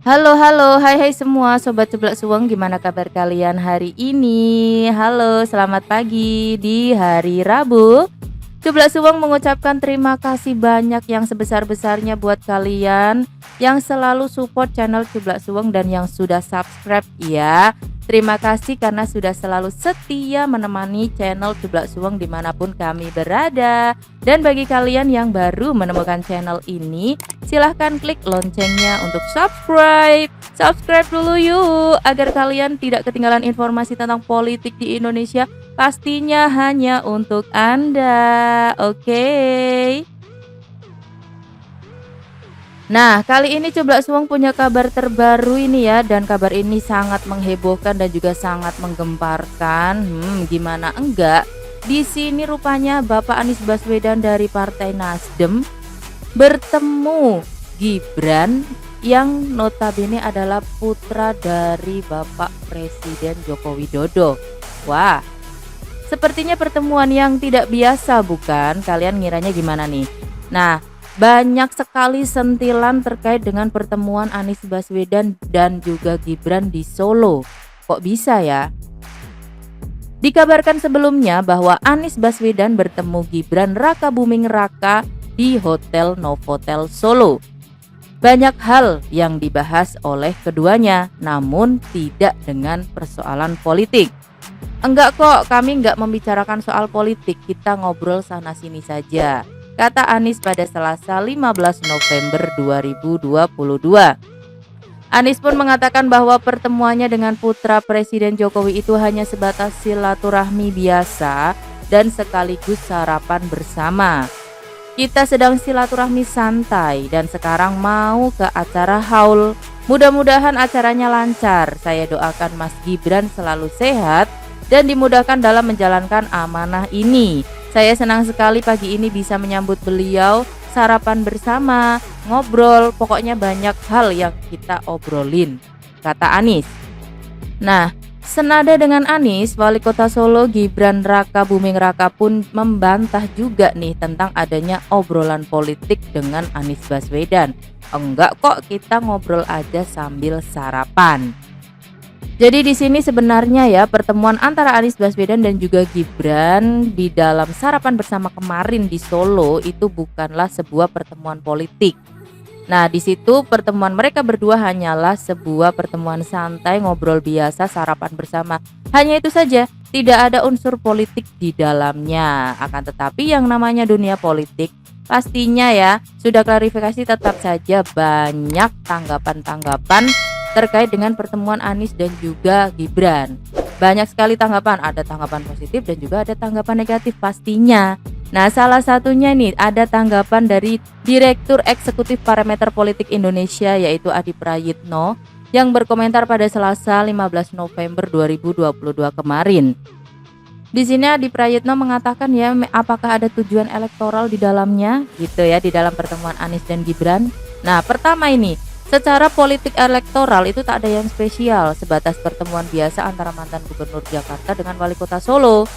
Halo halo, hai hai semua Sobat Cublak Suweng, gimana kabar kalian hari ini? Halo, selamat pagi di hari Rabu. Cublak Suweng mengucapkan terima kasih banyak yang sebesar-besarnya buat kalian yang selalu support channel Cublak Suweng dan yang sudah subscribe ya. Terima kasih karena sudah selalu setia menemani channel Cublak Suweng dimanapun kami berada. Dan bagi kalian yang baru menemukan channel ini, silahkan klik loncengnya untuk subscribe. Subscribe dulu yuk, agar kalian tidak ketinggalan informasi tentang politik di Indonesia, pastinya hanya untuk Anda. Oke. Nah, kali ini Cublak Suweng punya kabar terbaru ini ya, dan kabar ini sangat menghebohkan dan juga sangat menggemparkan. Gimana enggak? Di sini rupanya Bapak Anies Baswedan dari Partai Nasdem bertemu Gibran yang notabene adalah putra dari Bapak Presiden Joko Widodo. Wah, sepertinya pertemuan yang tidak biasa bukan? Kalian ngiranya gimana nih? Nah, banyak sekali sentilan terkait dengan pertemuan Anies Baswedan dan juga Gibran di Solo. Kok bisa ya? Dikabarkan sebelumnya bahwa Anies Baswedan bertemu Gibran Raka Buming Raka di Hotel Novotel Solo. Banyak hal yang dibahas oleh keduanya, namun tidak dengan persoalan politik. Enggak kok, kami enggak membicarakan soal politik, kita ngobrol sana-sini saja, kata Anies pada Selasa 15 November 2022. Anies pun mengatakan bahwa pertemuannya dengan putra Presiden Jokowi itu hanya sebatas silaturahmi biasa dan sekaligus sarapan bersama. Kita sedang silaturahmi santai dan sekarang mau ke acara haul. Mudah-mudahan acaranya lancar. Saya doakan Mas Gibran selalu sehat dan dimudahkan dalam menjalankan amanah ini. Saya senang sekali pagi ini bisa menyambut beliau, sarapan bersama, ngobrol, pokoknya banyak hal yang kita obrolin, kata Anies. Nah, senada dengan Anies, Wali Kota Solo Gibran Raka Buming Raka pun membantah juga nih tentang adanya obrolan politik dengan Anies Baswedan. Enggak kok, kita ngobrol aja sambil sarapan. Jadi di sini sebenarnya ya pertemuan antara Anies Baswedan dan juga Gibran di dalam sarapan bersama kemarin di Solo itu bukanlah sebuah pertemuan politik. Nah, di situ pertemuan mereka berdua hanyalah sebuah pertemuan santai, ngobrol biasa, sarapan bersama. Hanya itu saja, tidak ada unsur politik di dalamnya. Akan tetapi yang namanya dunia politik pastinya ya sudah klarifikasi, tetap saja banyak tanggapan-tanggapan terkait dengan pertemuan Anies dan juga Gibran. Banyak sekali tanggapan, ada tanggapan positif dan juga ada tanggapan negatif pastinya. Nah, salah satunya nih ada tanggapan dari Direktur Eksekutif Parameter Politik Indonesia yaitu Adi Prayitno yang berkomentar pada Selasa 15 November 2022 kemarin. Di sini Adi Prayitno mengatakan ya, apakah ada tujuan elektoral di dalamnya gitu ya di dalam pertemuan Anies dan Gibran. Nah, pertama ini, secara politik elektoral itu tak ada yang spesial, sebatas pertemuan biasa antara mantan gubernur Jakarta dengan wali kota Solo.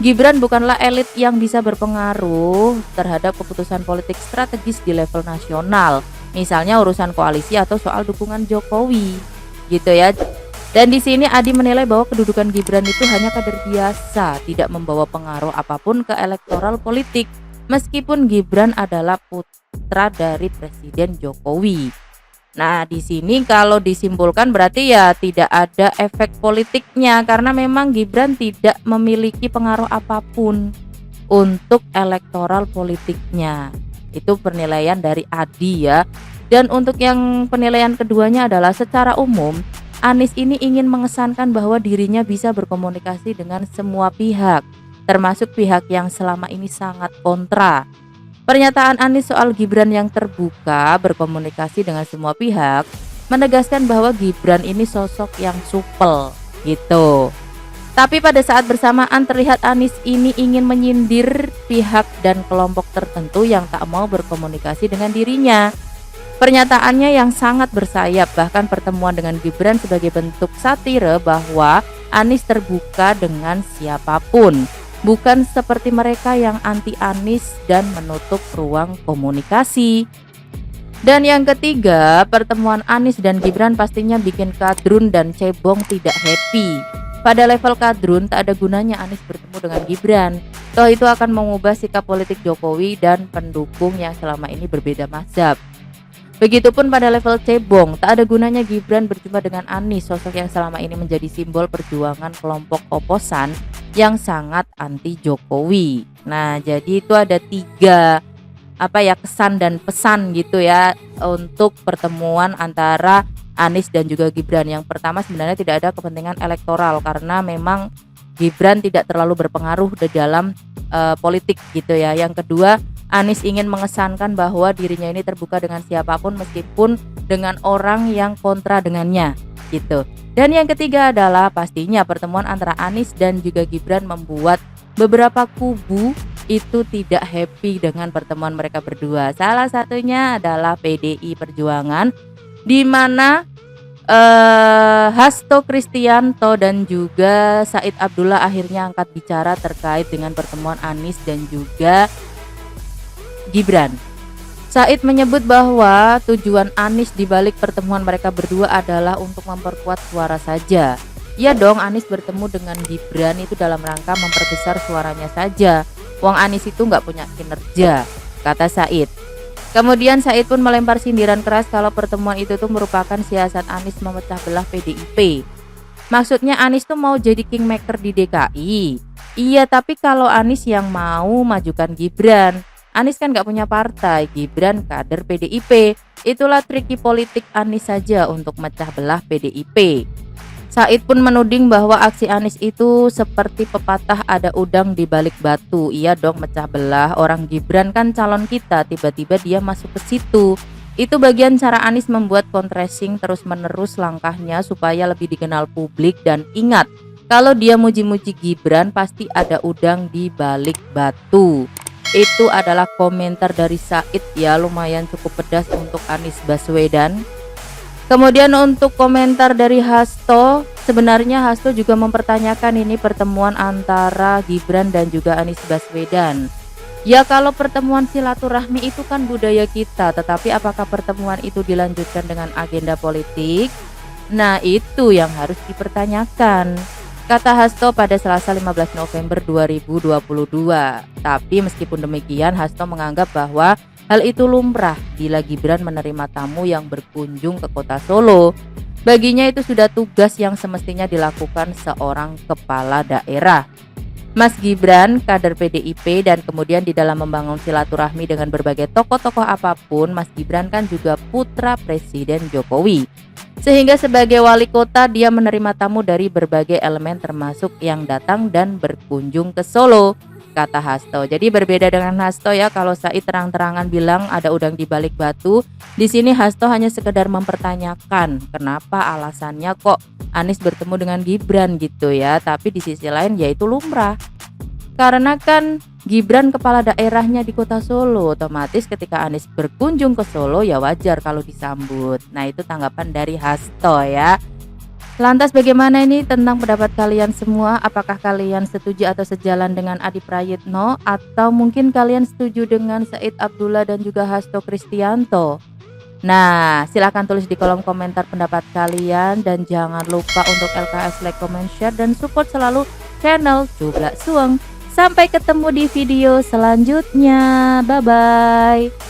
Gibran bukanlah elit yang bisa berpengaruh terhadap keputusan politik strategis di level nasional, misalnya urusan koalisi atau soal dukungan Jokowi, gitu ya. Dan di sini Adi menilai bahwa kedudukan Gibran itu hanya kader biasa, tidak membawa pengaruh apapun ke elektoral politik, meskipun Gibran adalah putra dari Presiden Jokowi. Nah, di sini kalau disimpulkan berarti ya tidak ada efek politiknya karena memang Gibran tidak memiliki pengaruh apapun untuk elektoral politiknya. Itu penilaian dari Adi ya. Dan untuk yang penilaian keduanya adalah secara umum Anies ini ingin mengesankan bahwa dirinya bisa berkomunikasi dengan semua pihak, termasuk pihak yang selama ini sangat kontra. Pernyataan Anies soal Gibran yang terbuka berkomunikasi dengan semua pihak menegaskan bahwa Gibran ini sosok yang supel gitu. Tapi pada saat bersamaan terlihat Anies ini ingin menyindir pihak dan kelompok tertentu yang tak mau berkomunikasi dengan dirinya. Pernyataannya yang sangat bersayap, bahkan pertemuan dengan Gibran sebagai bentuk satire bahwa Anies terbuka dengan siapapun. Bukan seperti mereka yang anti Anies dan menutup ruang komunikasi. Dan yang ketiga, pertemuan Anies dan Gibran pastinya bikin Kadrun dan Cebong tidak happy. Pada level Kadrun, tak ada gunanya Anies bertemu dengan Gibran. Toh itu akan mengubah sikap politik Jokowi dan pendukung yang selama ini berbeda mazhab. Begitupun pada level Cebong, tak ada gunanya Gibran berjumpa dengan Anies, sosok yang selama ini menjadi simbol perjuangan kelompok oposan yang sangat anti Jokowi. Nah, jadi itu ada 3 kesan dan pesan gitu ya untuk pertemuan antara Anies dan juga Gibran. Yang pertama, sebenarnya tidak ada kepentingan elektoral karena memang Gibran tidak terlalu berpengaruh di dalam politik gitu ya. Yang kedua, Anies ingin mengesankan bahwa dirinya ini terbuka dengan siapapun meskipun dengan orang yang kontra dengannya gitu. Dan yang ketiga adalah pastinya pertemuan antara Anies dan juga Gibran membuat beberapa kubu itu tidak happy dengan pertemuan mereka berdua. Salah satunya adalah PDI Perjuangan, di mana Hasto Kristianto dan juga Said Abdullah akhirnya angkat bicara terkait dengan pertemuan Anies dan juga Gibran. Said menyebut bahwa tujuan Anies di balik pertemuan mereka berdua adalah untuk memperkuat suara saja. Ya dong, Anies bertemu dengan Gibran itu dalam rangka memperbesar suaranya saja. Wong Anies itu nggak punya kinerja, kata Said. Kemudian Said pun melempar sindiran keras kalau pertemuan itu tuh merupakan siasat Anies memecah belah PDIP. Maksudnya Anies tuh mau jadi kingmaker di DKI. Iya, tapi kalau Anies yang mau majukan Gibran, Anies kan nggak punya partai, Gibran kader PDIP. Itulah triki politik Anies saja untuk mecah belah PDIP. Said pun menuding bahwa aksi Anies itu seperti pepatah ada udang di balik batu. Iya dong, mecah belah. Orang Gibran kan calon kita, tiba-tiba dia masuk ke situ. Itu bagian cara Anies membuat contrasting terus-menerus langkahnya supaya lebih dikenal publik. Dan ingat, kalau dia muji-muji Gibran pasti ada udang di balik batu. Itu adalah komentar dari Said ya, lumayan cukup pedas untuk Anies Baswedan. Kemudian untuk komentar dari Hasto, sebenarnya Hasto juga mempertanyakan ini pertemuan antara Gibran dan juga Anies Baswedan. Ya, kalau pertemuan silaturahmi itu kan budaya kita, tetapi apakah pertemuan itu dilanjutkan dengan agenda politik? Nah, itu yang harus dipertanyakan, kata Hasto pada Selasa 15 November 2022. Tapi meskipun demikian, Hasto menganggap bahwa hal itu lumrah bila Gibran menerima tamu yang berkunjung ke kota Solo. Baginya itu sudah tugas yang semestinya dilakukan seorang kepala daerah. Mas Gibran kader PDIP dan kemudian di dalam membangun silaturahmi dengan berbagai tokoh-tokoh apapun, Mas Gibran kan juga putra Presiden Jokowi. Sehingga sebagai wali kota dia menerima tamu dari berbagai elemen termasuk yang datang dan berkunjung ke Solo, kata Hasto. Jadi berbeda dengan Hasto ya, kalau Said terang-terangan bilang ada udang di balik batu, di sini Hasto hanya sekedar mempertanyakan kenapa alasannya kok Anies bertemu dengan Gibran gitu ya. Tapi di sisi lain yaitu lumrah. Karena kan Gibran kepala daerahnya di kota Solo, otomatis ketika Anies berkunjung ke Solo ya wajar kalau disambut. Nah, itu tanggapan dari Hasto ya. Lantas bagaimana ini tentang pendapat kalian semua? Apakah kalian setuju atau sejalan dengan Adi Prayitno? Atau mungkin kalian setuju dengan Said Abdullah dan juga Hasto Kristianto? Nah, silahkan tulis di kolom komentar pendapat kalian. Dan jangan lupa untuk LKS like, comment, share, dan support selalu channel Cublak Suweng. Sampai ketemu di video selanjutnya. Bye-bye.